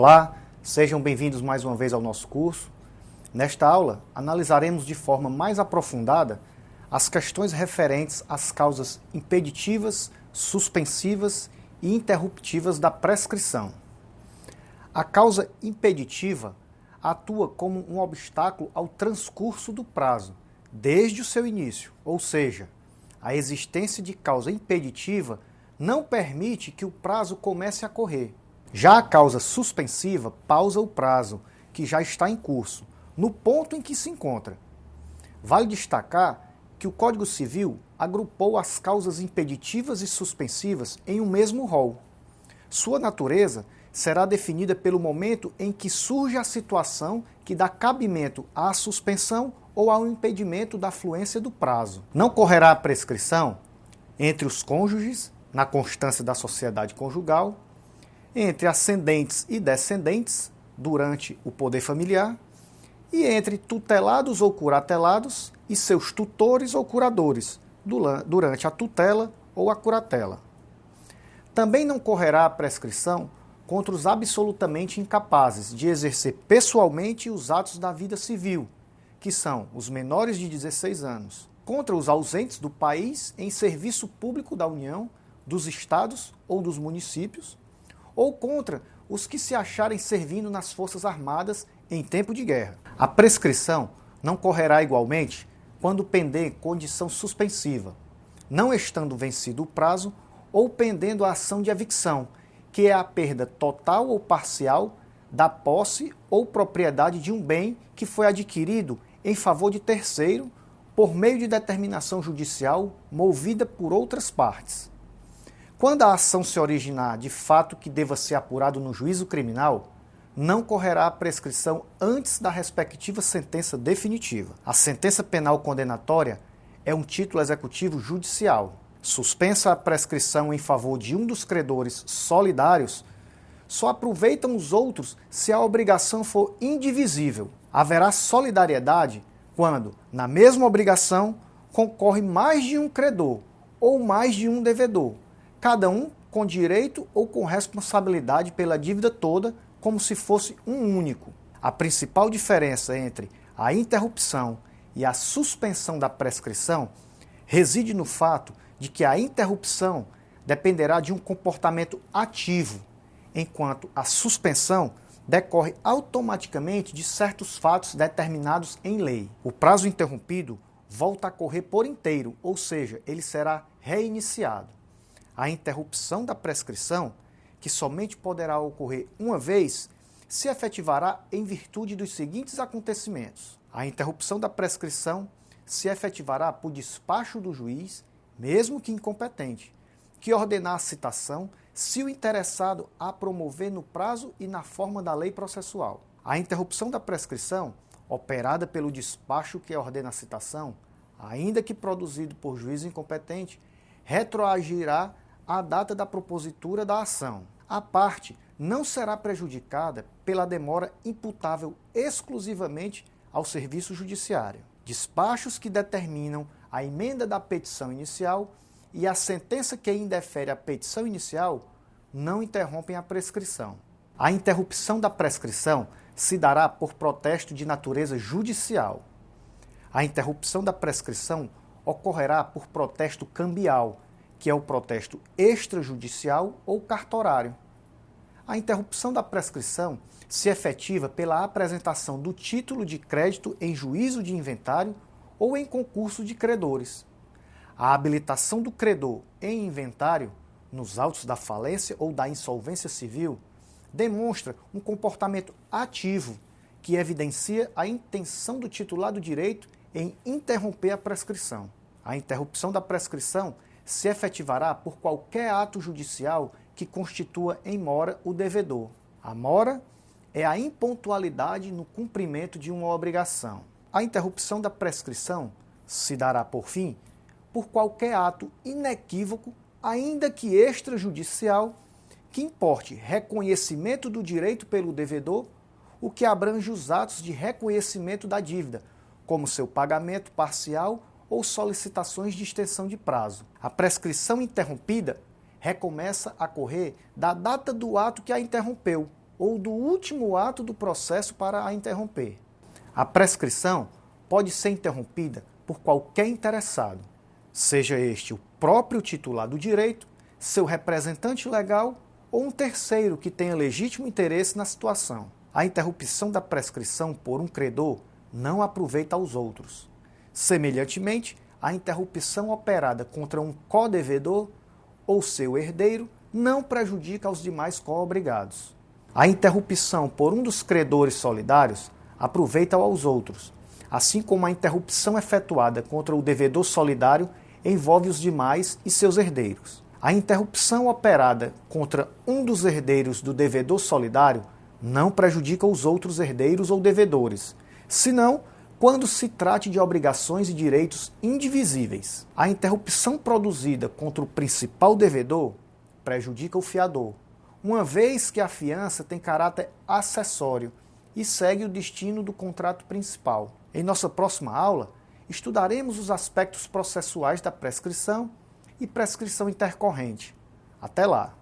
Olá, sejam bem-vindos mais uma vez ao nosso curso. Nesta aula, analisaremos de forma mais aprofundada as questões referentes às causas impeditivas, suspensivas e interruptivas da prescrição. A causa impeditiva atua como um obstáculo ao transcurso do prazo, desde o seu início, ou seja, a existência de causa impeditiva não permite que o prazo comece a correr. Já a causa suspensiva pausa o prazo, que já está em curso, no ponto em que se encontra. Vale destacar que o Código Civil agrupou as causas impeditivas e suspensivas em um mesmo rol. Sua natureza será definida pelo momento em que surge a situação que dá cabimento à suspensão ou ao impedimento da fluência do prazo. Não correrá a prescrição entre os cônjuges, na constância da sociedade conjugal, entre ascendentes e descendentes, durante o poder familiar, e entre tutelados ou curatelados e seus tutores ou curadores, durante a tutela ou a curatela. Também não correrá a prescrição contra os absolutamente incapazes de exercer pessoalmente os atos da vida civil, que são os menores de 16 anos, contra os ausentes do país em serviço público da União, dos estados ou dos municípios, ou contra os que se acharem servindo nas Forças Armadas em tempo de guerra. A prescrição não correrá igualmente quando pender condição suspensiva, não estando vencido o prazo ou pendendo a ação de evicção, que é a perda total ou parcial da posse ou propriedade de um bem que foi adquirido em favor de terceiro por meio de determinação judicial movida por outras partes. Quando a ação se originar de fato que deva ser apurado no juízo criminal, não correrá a prescrição antes da respectiva sentença definitiva. A sentença penal condenatória é um título executivo judicial. Suspensa a prescrição em favor de um dos credores solidários, só aproveitam os outros se a obrigação for indivisível. Haverá solidariedade quando, na mesma obrigação, concorre mais de um credor ou mais de um devedor, cada um com direito ou com responsabilidade pela dívida toda, como se fosse um único. A principal diferença entre a interrupção e a suspensão da prescrição reside no fato de que a interrupção dependerá de um comportamento ativo, enquanto a suspensão decorre automaticamente de certos fatos determinados em lei. O prazo interrompido volta a correr por inteiro, ou seja, ele será reiniciado. A interrupção da prescrição, que somente poderá ocorrer uma vez, se efetivará em virtude dos seguintes acontecimentos. A interrupção da prescrição se efetivará por despacho do juiz, mesmo que incompetente, que ordenar a citação se o interessado a promover no prazo e na forma da lei processual. A interrupção da prescrição, operada pelo despacho que ordena a citação, ainda que produzido por juiz incompetente, retroagirá à data da propositura da ação. A parte não será prejudicada pela demora imputável exclusivamente ao serviço judiciário. Despachos que determinam a emenda da petição inicial e a sentença que indefere a petição inicial não interrompem a prescrição. A interrupção da prescrição se dará por protesto de natureza judicial. A interrupção da prescrição ocorrerá por protesto cambial, que é o protesto extrajudicial ou cartorário. A interrupção da prescrição se efetiva pela apresentação do título de crédito em juízo de inventário ou em concurso de credores. A habilitação do credor em inventário, nos autos da falência ou da insolvência civil, demonstra um comportamento ativo que evidencia a intenção do titular do direito em interromper a prescrição. A interrupção da prescrição se efetivará por qualquer ato judicial que constitua em mora o devedor. A mora é a impontualidade no cumprimento de uma obrigação. A interrupção da prescrição se dará, por fim, por qualquer ato inequívoco, ainda que extrajudicial, que importe reconhecimento do direito pelo devedor, o que abrange os atos de reconhecimento da dívida, como seu pagamento parcial ou solicitações de extensão de prazo. A prescrição interrompida recomeça a correr da data do ato que a interrompeu, ou do último ato do processo para a interromper. A prescrição pode ser interrompida por qualquer interessado, seja este o próprio titular do direito, seu representante legal ou um terceiro que tenha legítimo interesse na situação. A interrupção da prescrição por um credor não aproveita aos outros. Semelhantemente, a interrupção operada contra um codevedor ou seu herdeiro não prejudica aos demais co-obrigados. A interrupção por um dos credores solidários aproveita aos outros, assim como a interrupção efetuada contra o devedor solidário envolve os demais e seus herdeiros. A interrupção operada contra um dos herdeiros do devedor solidário não prejudica os outros herdeiros ou devedores, senão quando se trate de obrigações e direitos indivisíveis. A interrupção produzida contra o principal devedor prejudica o fiador, uma vez que a fiança tem caráter acessório e segue o destino do contrato principal. Em nossa próxima aula, estudaremos os aspectos processuais da prescrição e prescrição intercorrente. Até lá!